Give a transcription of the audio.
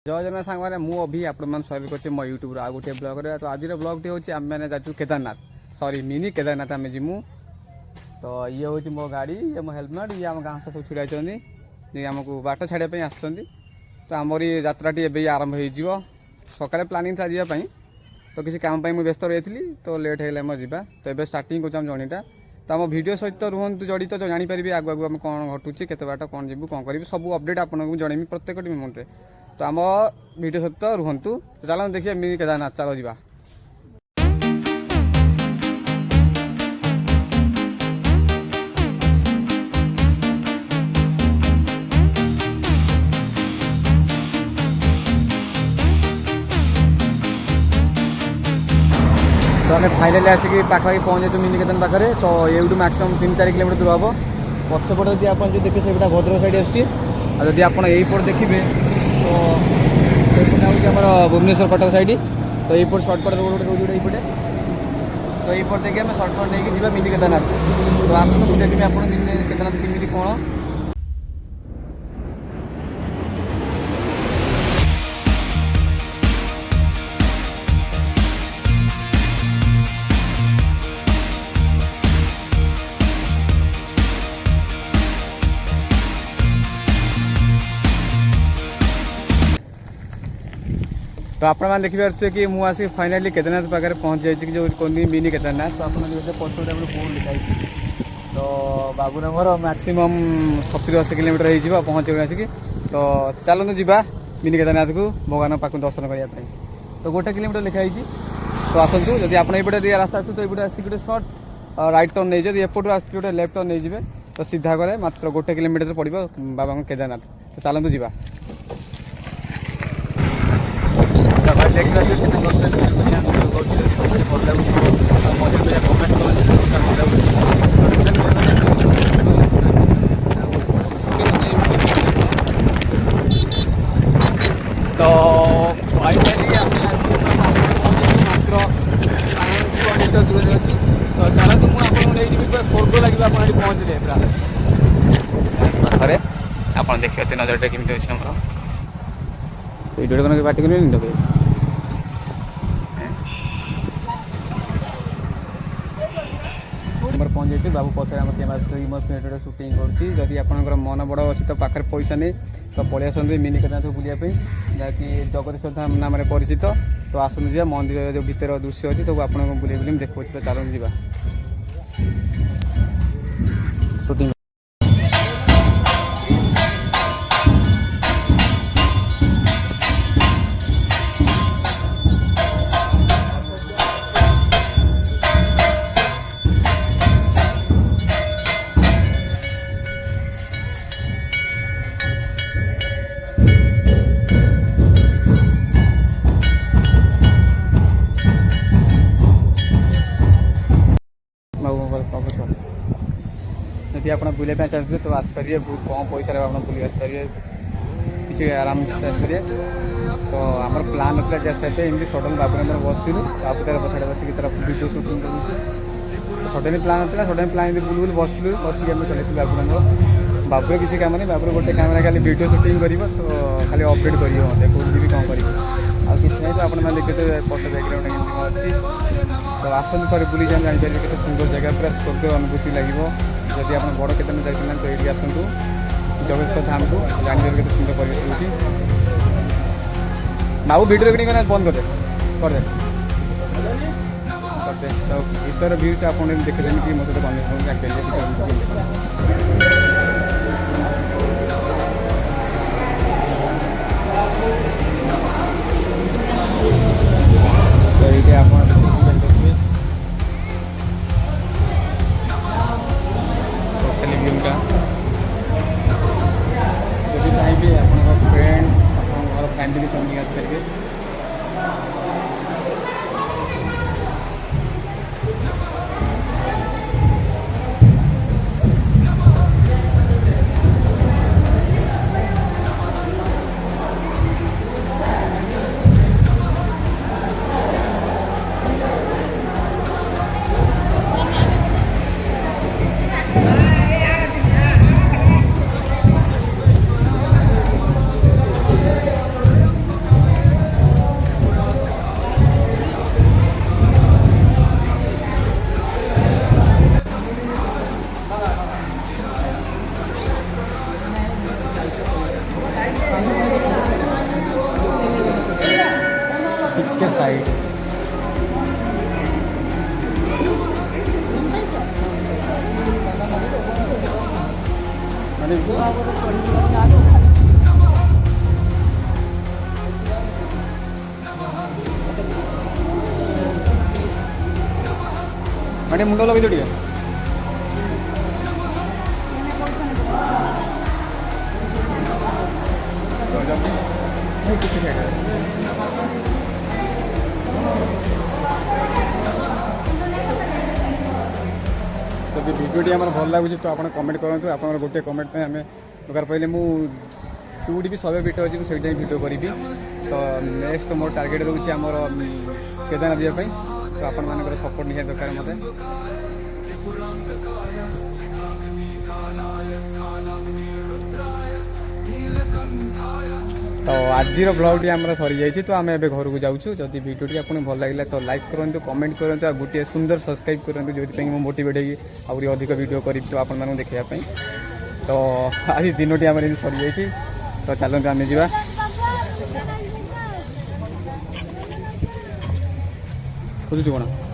जय जगन्नाथ सांग मैंने मु अभी आपण स्वागत कर मो यूट्यूब आ गोटे ब्लॉग रे। तो आज ब्लॉग टी हूँ आम मैंने जाचु केदारनाथ सॉरी मिनी केदारनाथ आम जीमु। तो ये हूँ मो गाड़ी ये मो हेलमेट ये आम गाँव सब छिड़ा आमको बाट छाड़ापी आस। तो आमरी यात्राटी एवं आरंभ हो सका प्लानिंग था जावाई तो किसी काम मुझे व्यस्त रही तो लेट है जा। तो ये स्टार्टिंग कर जर्नीटा तो आम भिडियो सहित रुहतु जड़ित तो जानीपारे आगू आगू आम कौन घटुची के बाट कौन जीव कौन करी सब अपडेट आपको जनइबी प्रत्येक मोमेंट। तो आम भिडियो सहित रुहतु। तो चलो देखिए मिनी केदारनाथ चलो जा। तो आम फाइनाली आसिक पाखापाखि पहुँचे मिनी केदारनाथ पाखे। तो ये मैक्सिमम 3-4 किलोमीटर दूर हम पछपट जब आप देखिए से भद्रक साइड आदि आप यहीपट देखिए तो ये हूँ भुवनेश्वर कटक साइड। तो यहीपट सर्टकट रोड रोड यहीपटे तो यहीपट देखिए आम सर्टकट नहीं जा मिनी केदारनाथ। तो आसतु मुझे देखिए आप मिनी केदारनाथ केमी कौन। तो आप देखिए कि मुझे फाइनाली केदारनाथ पाखे पहुँच जाइए जो कहते मिनी केदारनाथ। तो आप पछपटे बोर्ड लिखाई तो बाबूनगर मैक्सिमम 70-80 किलोमीटर हो पहुँच आसिक। तो चलते जा मिनी केदारनाथ को भगवान पाक दर्शन करने। तो 1 किलोमीटर लिखाई। तो आसतु जब आप ये रास्ता आसो तो ये आसिक गोटे सर्ट राइट टर्न नहीं जाए एपटू आस गोटे लेफ्ट टर्न नहीं जाए। तो सीधा गले मात्र 1 किलोमीटर पड़ो बाबा केदारनाथ। तो चलते जा। तो फाइनाली मात्र 500 मीटर दूर अच्छी। तो चलते मुझे पूरा स्वर्ग लगे आप पहुँचले पाखे आप देखिए नजर केमी अच्छे आम वीडियो कौन बाटी कर पहुँच जाइए बाबू पचार आम कैमेरा सुटिंग करी आप मन बड़ अच्छी तो पाखे पैसा नहीं तो पलि आसत मिनी केदारनाथ बुलापी जहाँकि जगदीश्वर धाम नाम परिचित। तो आसतु जा मंदिर जो भितर दृश्य अच्छी तो आपको बुले बुले देखा। तो चलते जा शूटिंग। यदि आप बुलाई चाहते तो आसपारे बहुत कम पैसा आप बुले आसपारे किसी आराम से आसपारे। तो आम प्लान ना जैसे एमती सडन बाबू बसलु बाबू तार पछाड़े बसिक तरफ वीडियो शूटिंग कर सडन प्लान ना सडन प्लान बुल बुल बसलु बसिक आम चले बाबू बाबूर किसी काम नहीं बाबूर गोटे कैमेरा खाली वीडियो शूटिंग कर तो खाली अपडेट कर मत कौन भी कौन कर किसी नहीं। तो आप देखते पट बैकग्राउंड केमती अच्छी। तो आसतु थोड़े बुली जान जापारे केते सुंदर जगह पूरा स्वर्ग अनुभूति लगे। जदि आप बड़ केदारनाथ जाइए तो ये आसतु जगदीश्वर धाम को जानवर के सुंदर परिवेश हो। बाबू भिडियो रिकॉर्डिंग बंद करदे तो भीतर भ्यू आप देखते कि मो सहित कन्वेन्स तो ये आप देखिए टोटली व्यूटा जब चाहिए आप फ्रेंड आप फैमिली संग आसपारे। ଟିକେ ସାଇଡ୍ ମାନେ ମାନେ ମୁଣ୍ଡ ଲଗେଇ ଦିଅ ଟିକେ କିଛି ଯଦି ଭିଡ଼ିଓଟି ଆମର ଭଲ ଲାଗୁଛି ତ ଆପଣ କମେଣ୍ଟ କରନ୍ତୁ ଆପଣଙ୍କର ଗୋଟିଏ କମେଣ୍ଟ ପାଇଁ ଆମେ ଦରକାର ପଡ଼ିଲେ ମୁଁ ଯେଉଁଠି ବି 100 ବିଟ୍ ଅଛି ମୁଁ ସେଇଠି ହିଁ ଭିଡ଼ିଓ କରିବି ତ ନେକ୍ସଟ ମୋର ଟାର୍ଗେଟ୍ ରହୁଛି ଆମର କେଦାରନାଥ ଯିବା ପାଇଁ ତ ଆପଣମାନଙ୍କର ସପୋର୍ଟ ନିହାତି ଦରକାର ମୋତେ ତ ଆଜିର ବ୍ଲଗ୍ଟି ଆମର ସରିଯାଇଛି ତ ଆମେ ଏବେ ଘରକୁ ଯାଉଛୁ ଯଦି ଭିଡ଼ିଓଟି ଆପଣଙ୍କୁ ଭଲ ଲାଗିଲା ତ ଲାଇକ୍ କରନ୍ତୁ କମେଣ୍ଟ କରନ୍ତୁ ଆଉ ଗୋଟିଏ ସୁନ୍ଦର ସବସ୍କ୍ରାଇବ୍ କରନ୍ତୁ ଯେଉଁଥିପାଇଁ ମୁଁ ମୋଟିଭେଟ୍ ହେଇକି ଆହୁରି ଅଧିକ ଭିଡ଼ିଓ କରିବି ତ ଆପଣମାନଙ୍କୁ ଦେଖିବା ପାଇଁ ତ ଆଜି ଦିନଟି ଆମର ଏମିତି ସରିଯାଇଛି ତ ଚାଲନ୍ତୁ ଆମେ ଯିବା ଖୋଜୁଛୁ କ'ଣ